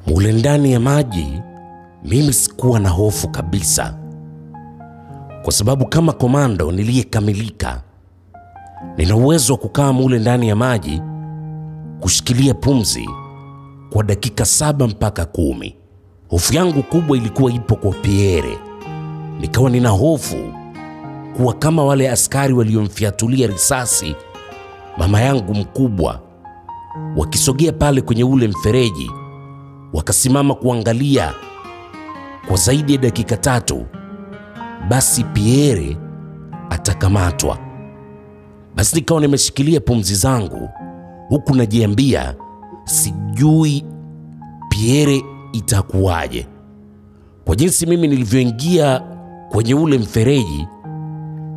Mule ndani ya maji mimi sikuwa na hofu kabisa, kwa sababu kama komando niliyekamilika nina uwezo wa kukaa mule ndani ya maji kushikilia pumzi kwa dakika 7 mpaka 10. Hofu yangu kubwa ilikuwa ipo kwa Pierre. Nikawa nina hofu kuwa kama wale askari waliomfiatulia risasi mama yangu mkubwa, wakisogea pale kwenye ule mfereji wakasimama kuangalia kwa zaidi ya dakika 3, basi Pierre atakamatwa. Basi nikawa nimeshikilia pumzi zangu huku najiambia sijui Pierre itakuwaje. Kwa jinsi mimi nilivyoingia kwenye ule mfereji,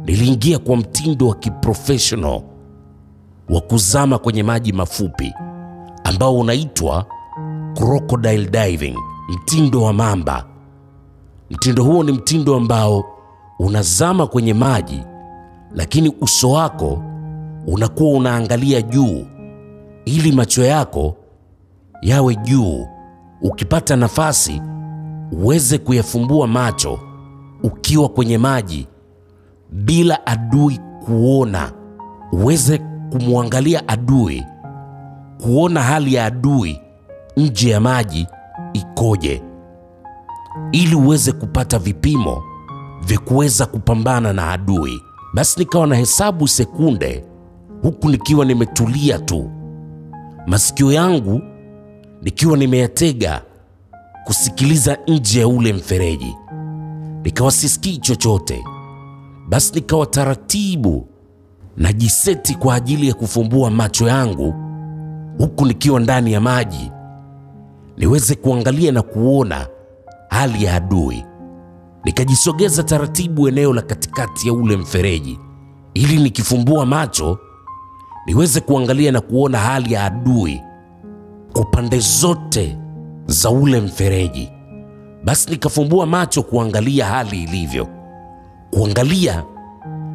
niliingia kwa mtindo wa kiprofessional wa kuzama kwenye maji mafupi ambao unaitwa crocodile diving, mtindo wa mamba. Mtindo huo ni mtindo ambao unazama kwenye maji, lakini uso wako unakuwa unaangalia juu ili macho yako yawe juu. Ukipata nafasi uweze kuyafumbua macho ukiwa kwenye maji bila adui kuona, uweze kumwangalia adui, kuona hali ya adui nje ya maji ikoje, ili uweze kupata vipimo vya kuweza kupambana na adui. Basi nikawa na hesabu sekunde huku nikiwa nimetulia tu, masikio yangu nikiwa nimeyatega kusikiliza nje ya ule mfereji. Nikawa sisikii chochote. Basi nikawa taratibu najiseti kwa ajili ya kufumbua macho yangu huku nikiwa ndani ya maji, niweze kuangalia na kuona hali ya adui. Nikajisogeza taratibu eneo la katikati ya ule mfereji ili nikifumbua macho niweze kuangalia na kuona hali ya adui kwa pande zote za ule mfereji. Basi nikafumbua macho kuangalia hali ilivyo. Kuangalia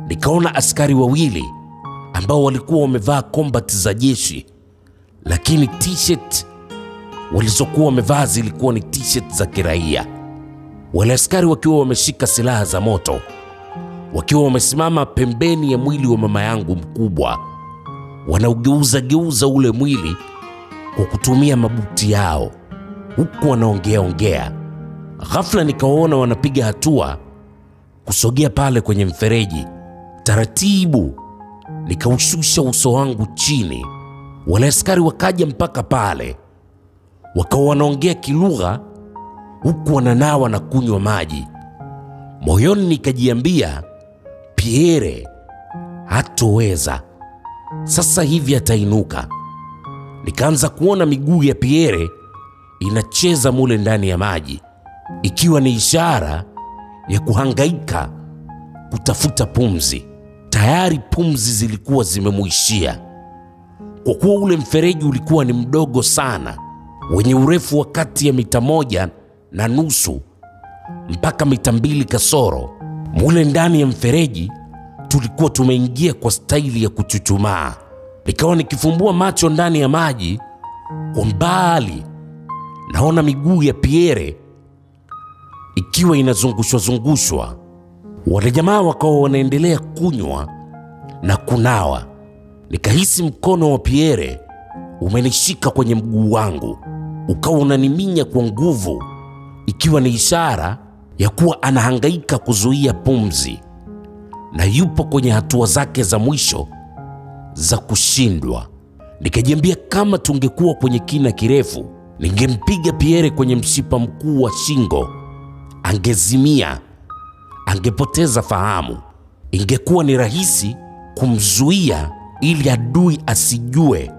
nikaona askari wawili ambao walikuwa wamevaa combat za jeshi, lakini t-shirt walizokuwa wamevaa zilikuwa ni t-shirt za kiraia. Wale askari wakiwa wameshika silaha za moto, wakiwa wamesimama pembeni ya mwili wa mama yangu mkubwa, wanaugeuza ule mwili kwa kutumia mabuti yao huku wanaongea. Ghafla nikawaona wanapiga hatua kusogea pale kwenye mfereji. Taratibu nikaushusha uso wangu chini. Wale askari wakaja mpaka pale, wakawa wanaongea kilugha huku wananawa na kunywa maji. Moyoni nikajiambia Pierre hatoweza, sasa hivi atainuka. Nikaanza kuona miguu ya Pierre inacheza mule ndani ya maji, ikiwa ni ishara ya kuhangaika kutafuta pumzi. Tayari pumzi zilikuwa zimemuishia, kwa kuwa ule mfereji ulikuwa ni mdogo sana, wenye urefu wa kati ya mita 1.5 mpaka mita 2 kasoro. Mule ndani ya mfereji tulikuwa tumeingia kwa staili ya kuchuchumaa. Nikawa nikifumbua macho ndani ya maji, kwa mbali naona miguu ya Pierre ikiwa inazungushwa. Wale jamaa wakawa wanaendelea kunywa na kunawa. Nikahisi mkono wa Pierre umenishika kwenye mguu wangu, ukawa unaniminya kwa nguvu, ikiwa ni ishara ya kuwa anahangaika kuzuia pumzi na yupo kwenye hatua zake za mwisho za kushindwa. Nikajiambia kama tungekuwa kwenye kina kirefu, ningempiga Pierre kwenye mshipa mkuu wa shingo, angezimia, angepoteza fahamu. Ingekuwa ni rahisi kumzuia ili adui asijue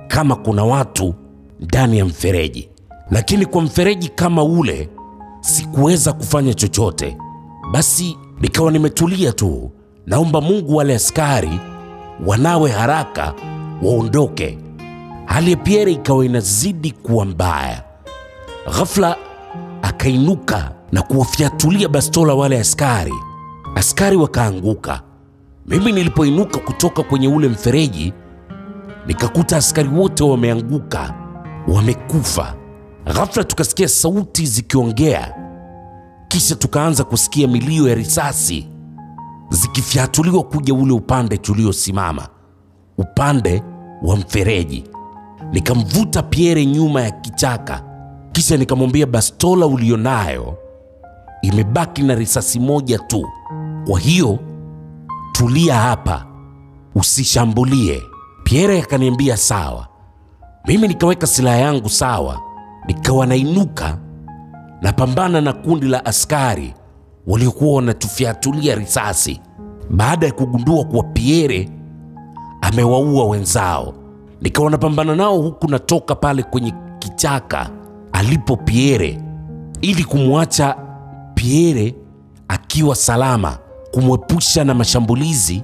kama kuna watu ndani ya mfereji. Lakini kwa mfereji kama ule sikuweza kufanya chochote. Basi nikawa nimetulia tu, naomba Mungu wale askari wanawe haraka waondoke. Hali ya Pierre ikawa inazidi kuwa mbaya. Ghafla akainuka na kuwafiatulia bastola wale askari. Askari wakaanguka. Mimi nilipoinuka kutoka kwenye ule mfereji, nikakuta askari wote wameanguka, wamekufa. Ghafla tukasikia sauti zikiongea, kisha tukaanza kusikia milio ya risasi zikifyatuliwa kuja ule upande tuliosimama, upande wa mfereji. Nikamvuta Pierre nyuma ya kichaka, kisha nikamwambia, bastola ulionayo imebaki na risasi moja tu, kwa hiyo tulia hapa, usishambulie. Pierre akaniambia sawa. Mimi nikaweka silaha yangu sawa, nikawa nainuka na pambana na kundi la askari waliokuwa wanatufyatulia risasi. Baada ya kugundua kuwa Pierre amewaua wenzao, nikawa napambana nao huku natoka pale kwenye kichaka alipo Pierre, ili kumwacha Pierre akiwa salama, kumwepusha na mashambulizi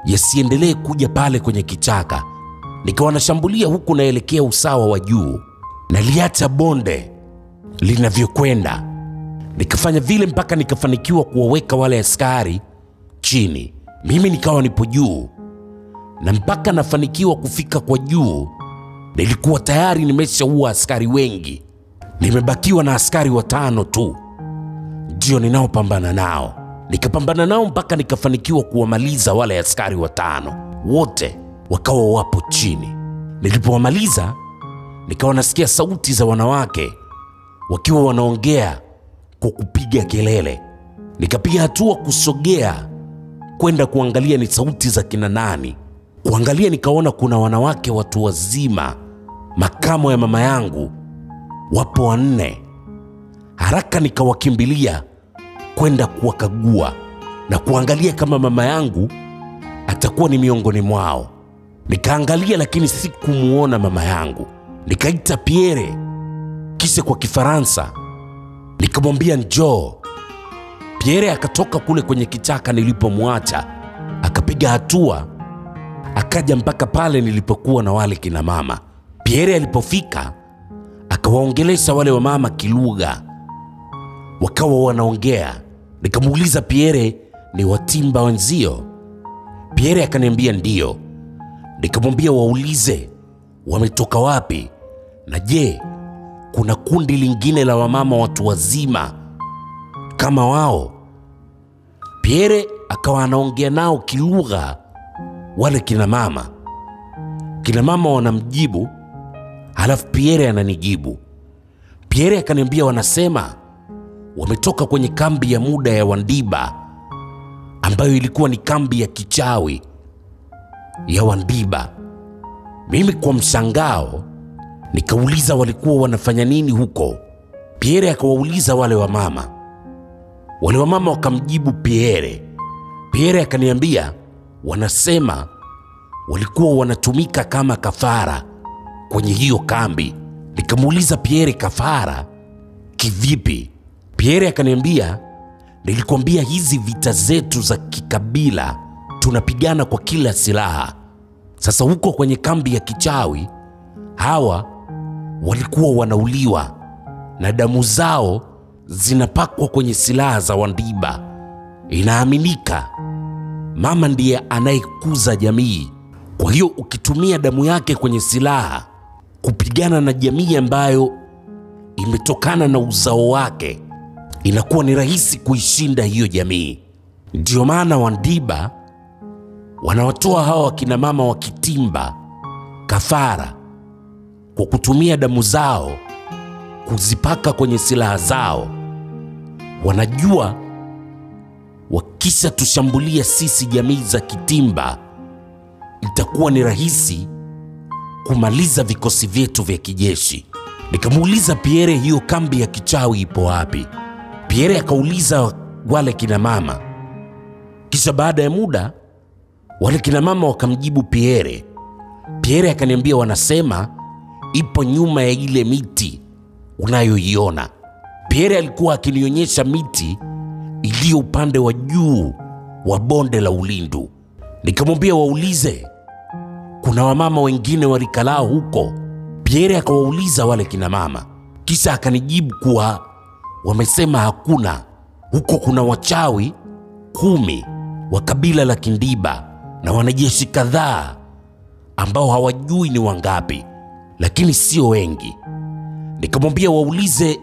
yasiendelee kuja pale kwenye kichaka. Nikawa nashambulia huku naelekea usawa wa juu, naliacha bonde linavyokwenda. Nikafanya vile mpaka nikafanikiwa kuwaweka wale askari chini. Mimi nikawa nipo juu, na mpaka nafanikiwa kufika kwa juu nilikuwa tayari nimeshaua askari wengi. Nimebakiwa na askari 5 tu ndio ninaopambana nao. Nikapambana nao mpaka nikafanikiwa kuwamaliza wale askari 5 wote, wakawa wapo chini. Nilipowamaliza nikawa nasikia sauti za wanawake wakiwa wanaongea kwa kupiga kelele. Nikapiga hatua kusogea kwenda kuangalia ni sauti za kina nani. Kuangalia nikaona kuna wanawake watu wazima, makamo ya mama yangu, wapo 4. Haraka nikawakimbilia kwenda kuwakagua na kuangalia kama mama yangu atakuwa ni miongoni mwao. Nikaangalia lakini sikumuona mama yangu. Nikaita Pierre, kisha kwa Kifaransa nikamwambia njoo. Pierre akatoka kule kwenye kichaka nilipomwacha, akapiga hatua akaja mpaka pale nilipokuwa na wale kina mama. Pierre alipofika akawaongelesha wale wa mama kilugha, wakawa wanaongea. Nikamuuliza Pierre, ni watimba wenzio? Pierre akaniambia ndio. Nikamwambia waulize wametoka wapi, na je, kuna kundi lingine la wamama watu wazima kama wao? Pierre akawa anaongea nao kilugha wale kina mama. Kina mama wanamjibu, halafu Pierre ananijibu. Pierre akaniambia wanasema wametoka kwenye kambi ya muda ya Wandiba, ambayo ilikuwa ni kambi ya kichawi ya Wandiba. Mimi kwa mshangao nikauliza walikuwa wanafanya nini huko. Pierre akawauliza wale wa mama. Wale wa mama wakamjibu Pierre. Pierre akaniambia wanasema walikuwa wanatumika kama kafara kwenye hiyo kambi. Nikamuuliza Pierre, kafara kivipi? Pierre akaniambia, nilikwambia hizi vita zetu za kikabila tunapigana kwa kila silaha. Sasa huko kwenye kambi ya kichawi hawa walikuwa wanauliwa na damu zao zinapakwa kwenye silaha za Wandiba. Inaaminika mama ndiye anayekuza jamii, kwa hiyo ukitumia damu yake kwenye silaha kupigana na jamii ambayo imetokana na uzao wake, inakuwa ni rahisi kuishinda hiyo jamii. Ndio maana Wandiba wanawatoa hawa kina mama wa Kitimba kafara kwa kutumia damu zao kuzipaka kwenye silaha zao. Wanajua wakisha tushambulia sisi jamii za Kitimba itakuwa ni rahisi kumaliza vikosi vyetu vya kijeshi. Nikamuuliza Pierre, hiyo kambi ya kichawi ipo wapi? Pierre akauliza wale kina mama. Kisha baada ya muda wale kina mama wakamjibu Pierre. Pierre akaniambia wanasema ipo nyuma ya ile miti unayoiona. Pierre alikuwa akinionyesha miti iliyo upande wa juu wa bonde la Ulindu. Nikamwambia waulize kuna wamama wengine walikalao huko. Pierre akawauliza wale kina mama, kisha akanijibu kuwa wamesema hakuna. Huko kuna wachawi 10 wa kabila la Kindiba na wanajeshi kadhaa ambao hawajui ni wangapi, lakini sio wengi. Nikamwambia waulize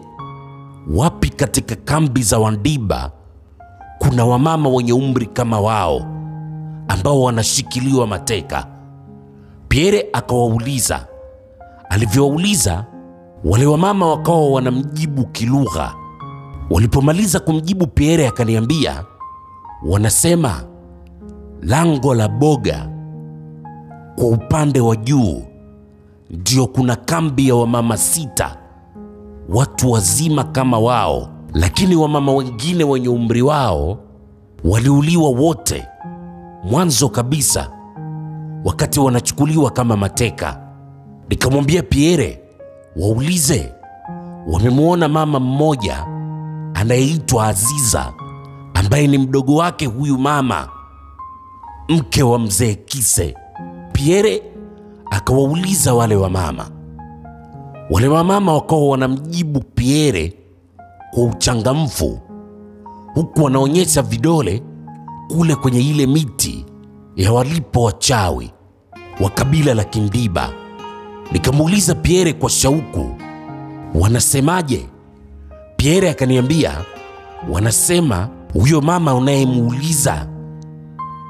wapi katika kambi za Wandiba kuna wamama wenye umri kama wao ambao wanashikiliwa mateka. Pierre akawauliza. Alivyowauliza, wale wamama wakawa wanamjibu kilugha. Walipomaliza kumjibu, Pierre akaniambia wanasema lango la Boga kwa upande wa juu ndio kuna kambi ya wamama 6, watu wazima kama wao, lakini wamama wengine wenye umri wao waliuliwa wote mwanzo kabisa wakati wanachukuliwa kama mateka. Nikamwambia Pierre waulize wamemwona mama mmoja anayeitwa Aziza ambaye ni mdogo wake huyu mama, mke wa mzee Kise. Pierre akawauliza wale wamama. Wale wamama wakawa wanamjibu Pierre kwa uchangamfu, huku wanaonyesha vidole kule kwenye ile miti ya walipo wachawi wa kabila la Kindiba. Nikamuuliza Pierre kwa shauku, wanasemaje? Pierre akaniambia wanasema huyo mama unayemuuliza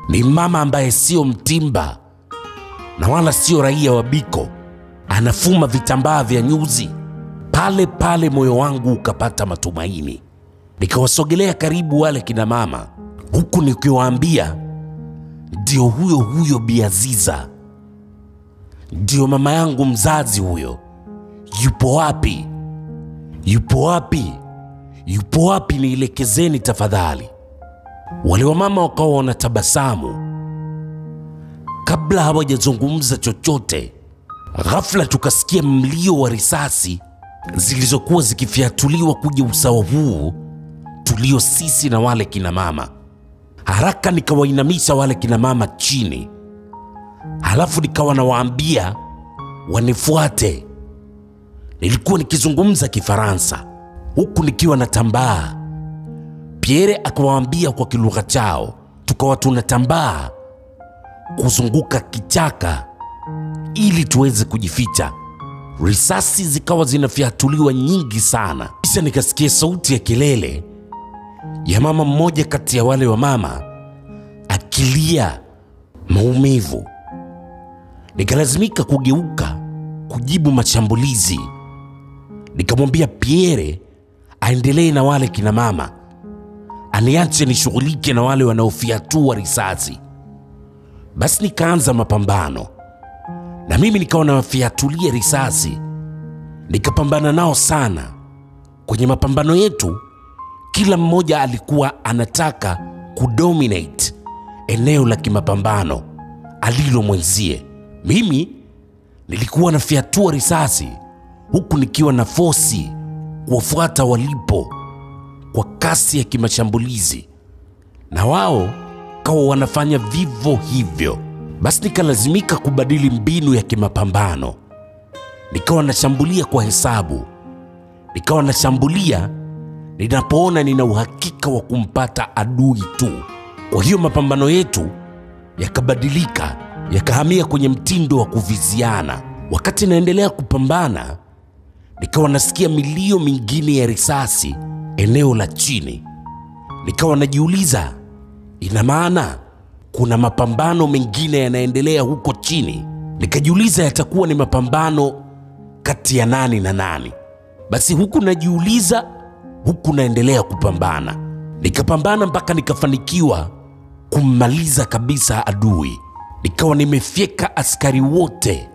ni mama ambaye sio Mtimba na wala sio raia wa Biko, anafuma vitambaa vya nyuzi. Pale pale moyo wangu ukapata matumaini. Nikawasogelea karibu wale kina mama, huku nikiwaambia ndio huyo Bi Aziza, ndio mama yangu mzazi huyo. Yupo wapi? Yupo wapi? Yupo wapi? Nielekezeni tafadhali. Wale wamama wakawa wanatabasamu. Kabla hawajazungumza chochote, ghafla tukasikia mlio wa risasi zilizokuwa zikifyatuliwa kuja usawa huu tulio sisi na wale kina mama. Haraka nikawainamisha wale kina mama chini, halafu nikawa nawaambia wanifuate. Nilikuwa nikizungumza Kifaransa huku nikiwa natambaa. Pierre akawaambia kwa kilugha chao, tukawa tunatambaa kuzunguka kichaka ili tuweze kujificha. Risasi zikawa zinafyatuliwa nyingi sana. Kisha nikasikia sauti ya kelele ya mama mmoja kati ya wale wa mama akilia maumivu. Nikalazimika kugeuka kujibu mashambulizi. Nikamwambia Pierre aendelee na wale kina mama, aniache nishughulike na wale wanaofyatua risasi. Basi nikaanza mapambano, na mimi nikawa nawafyatulia risasi. Nikapambana nao sana. Kwenye mapambano yetu, kila mmoja alikuwa anataka kudominate eneo la kimapambano alilo mwenzie. Mimi nilikuwa nafyatua risasi huku nikiwa na fosi kuwafuata walipo kwa kasi ya kimashambulizi, na wao kawa wanafanya vivyo hivyo. Basi nikalazimika kubadili mbinu ya kimapambano. Nikawa nashambulia kwa hesabu. Nikawa nashambulia ninapoona nina uhakika wa kumpata adui tu. Kwa hiyo mapambano yetu yakabadilika, yakahamia kwenye mtindo wa kuviziana. Wakati naendelea kupambana, nikawa nasikia milio mingine ya risasi eneo la chini. Nikawa najiuliza, ina maana kuna mapambano mengine yanaendelea huko chini? Nikajiuliza yatakuwa ni mapambano kati ya nani na nani? Basi huku najiuliza, huku naendelea kupambana. Nikapambana mpaka nikafanikiwa kummaliza kabisa adui. Nikawa nimefyeka askari wote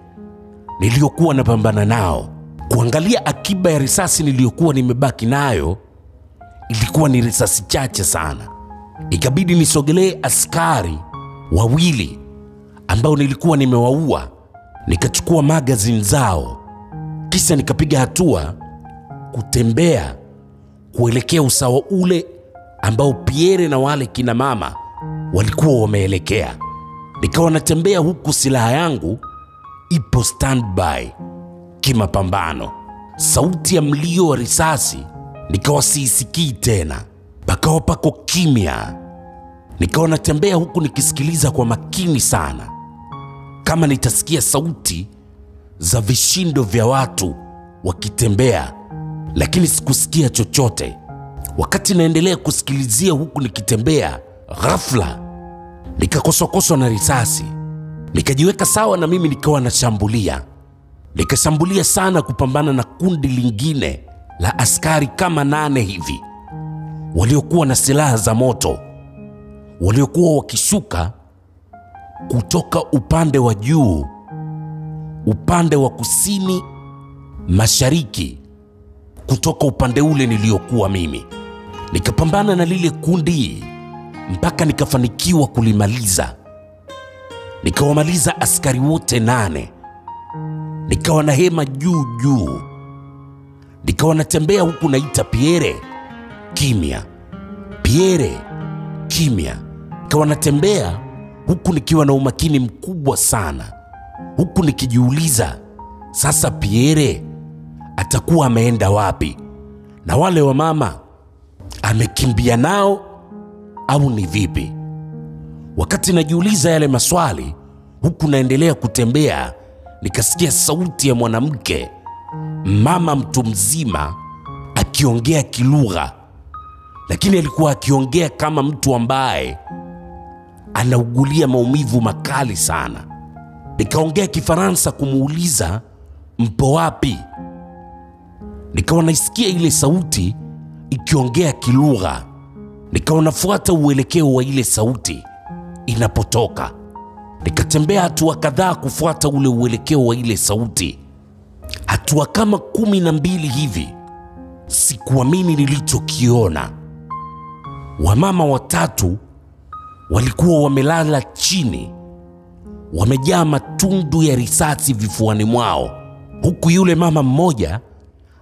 niliokuwa napambana nao. Kuangalia akiba ya risasi niliyokuwa nimebaki nayo, ilikuwa ni risasi chache sana. Ikabidi nisogelee askari wawili ambao nilikuwa nimewaua. Nikachukua magazine zao, kisha nikapiga hatua kutembea kuelekea usawa ule ambao Pierre na wale kina mama walikuwa wameelekea. Nikawa natembea huku silaha yangu ipo standby kimapambano. Sauti ya mlio wa risasi nikawa siisikii tena, pakawa pako kimya. Nikawa natembea huku nikisikiliza kwa makini sana, kama nitasikia sauti za vishindo vya watu wakitembea, lakini sikusikia chochote. Wakati naendelea kusikilizia huku nikitembea, ghafla nikakosokoswa na risasi. Nikajiweka sawa na mimi nikawa nashambulia. Nikashambulia sana kupambana na kundi lingine la askari kama 8 hivi waliokuwa na silaha za moto, waliokuwa wakishuka kutoka upande wa juu, upande wa kusini mashariki, kutoka upande ule niliokuwa mimi. Nikapambana na lile kundi mpaka nikafanikiwa kulimaliza. Nikawamaliza askari wote 8. Nikawa na hema juu juu. Nikawa natembea huku naita Pierre, kimya. Pierre, kimya. Nikawa natembea huku nikiwa na umakini mkubwa sana, huku nikijiuliza, sasa Pierre atakuwa ameenda wapi? Na wale wa mama amekimbia nao au ni vipi? Wakati najiuliza yale maswali, huku naendelea kutembea, nikasikia sauti ya mwanamke, mama mtu mzima, akiongea kilugha, lakini alikuwa akiongea kama mtu ambaye anaugulia maumivu makali sana. Nikaongea Kifaransa kumuuliza mpo wapi. Nikawa naisikia ile sauti ikiongea kilugha. Nikawa nafuata uelekeo wa ile sauti inapotoka. Nikatembea hatua kadhaa kufuata ule uelekeo wa ile sauti, hatua kama 12 hivi. Sikuamini nilichokiona. Wamama 3 walikuwa wamelala chini, wamejaa matundu ya risasi vifuani mwao, huku yule mama mmoja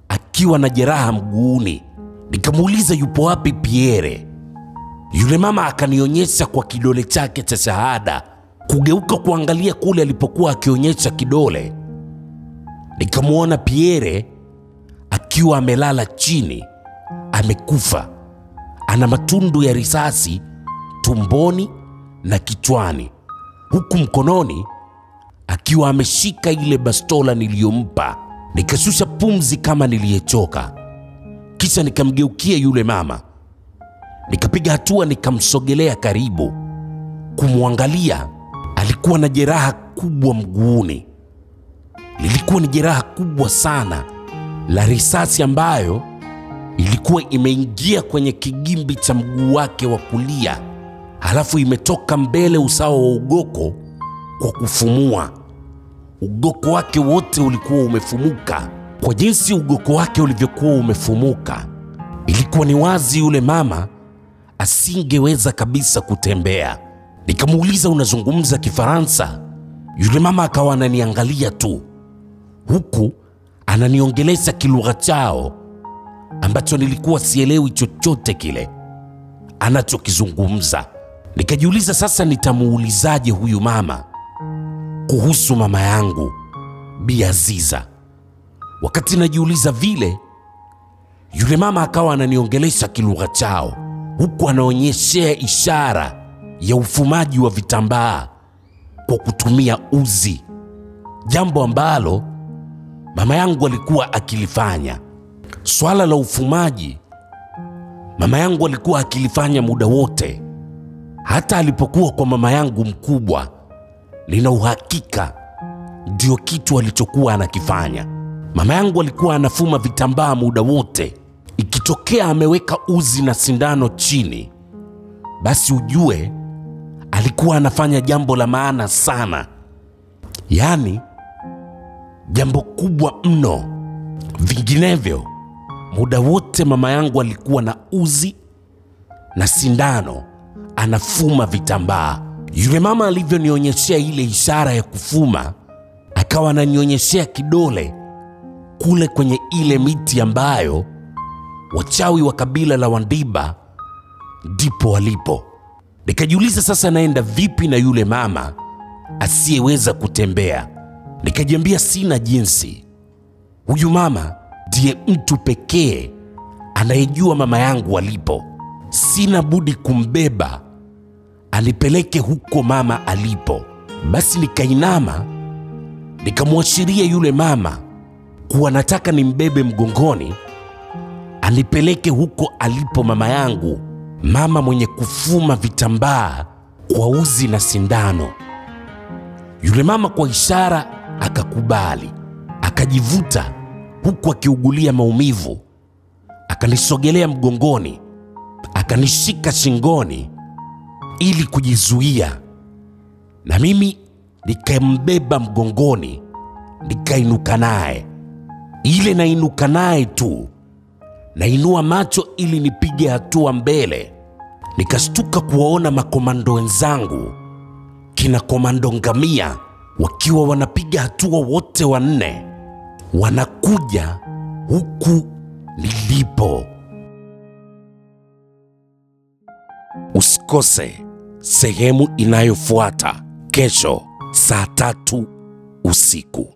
akiwa na jeraha mguuni. Nikamuuliza yupo wapi Pierre. Yule mama akanionyesha kwa kidole chake cha shahada. Kugeuka kuangalia kule alipokuwa akionyesha kidole, nikamuona Pierre akiwa amelala chini, amekufa. Ana matundu ya risasi tumboni na kichwani, huku mkononi akiwa ameshika ile bastola niliyompa. Nikashusha pumzi kama niliyechoka, kisha nikamgeukia yule mama. Nikapiga hatua, nikamsogelea karibu kumwangalia. Alikuwa na jeraha kubwa mguuni. Lilikuwa ni jeraha kubwa sana la risasi ambayo ilikuwa imeingia kwenye kigimbi cha mguu wake wa kulia, halafu imetoka mbele usawa wa ugoko kwa kufumua. Ugoko wake wote ulikuwa umefumuka. Kwa jinsi ugoko wake ulivyokuwa umefumuka, ilikuwa ni wazi yule mama asingeweza kabisa kutembea. Nikamuuliza unazungumza Kifaransa? Yule mama akawa ananiangalia tu, huku ananiongelesha kilugha chao ambacho nilikuwa sielewi chochote kile anachokizungumza. Nikajiuliza sasa nitamuulizaje huyu mama kuhusu mama yangu Bi Aziza. Wakati najiuliza vile, yule mama akawa ananiongelesha kilugha chao, huku anaonyeshea ishara ya ufumaji wa vitambaa kwa kutumia uzi, jambo ambalo mama yangu alikuwa akilifanya. Swala la ufumaji mama yangu alikuwa akilifanya muda wote, hata alipokuwa kwa mama yangu mkubwa. Nina uhakika ndio kitu alichokuwa anakifanya. Mama yangu alikuwa anafuma vitambaa muda wote. Ikitokea ameweka uzi na sindano chini, basi ujue alikuwa anafanya jambo la maana sana, yaani jambo kubwa mno. Vinginevyo muda wote mama yangu alikuwa na uzi na sindano anafuma vitambaa. Yule mama alivyonionyeshea ile ishara ya kufuma, akawa ananionyeshea kidole kule kwenye ile miti ambayo wachawi wa kabila la Wandiba ndipo walipo. Nikajiuliza sasa naenda vipi na yule mama asiyeweza kutembea. Nikajiambia sina jinsi. Huyu mama ndiye mtu pekee anayejua mama yangu alipo. Sina budi kumbeba anipeleke huko mama alipo. Basi nikainama, nikamwashiria yule mama kuwa nataka nimbebe mgongoni anipeleke huko alipo mama yangu, mama mwenye kufuma vitambaa kwa uzi na sindano. Yule mama kwa ishara akakubali, akajivuta huku akiugulia maumivu, akanisogelea mgongoni, akanishika shingoni ili kujizuia, na mimi nikambeba mgongoni, nikainuka naye. Ile nainuka naye tu, nainua macho ili nipige hatua mbele, nikashtuka kuwaona makomando wenzangu, kina Komando Ngamia, wakiwa wanapiga hatua wote wanne, wanakuja huku nilipo. Usikose sehemu inayofuata kesho saa 3 usiku.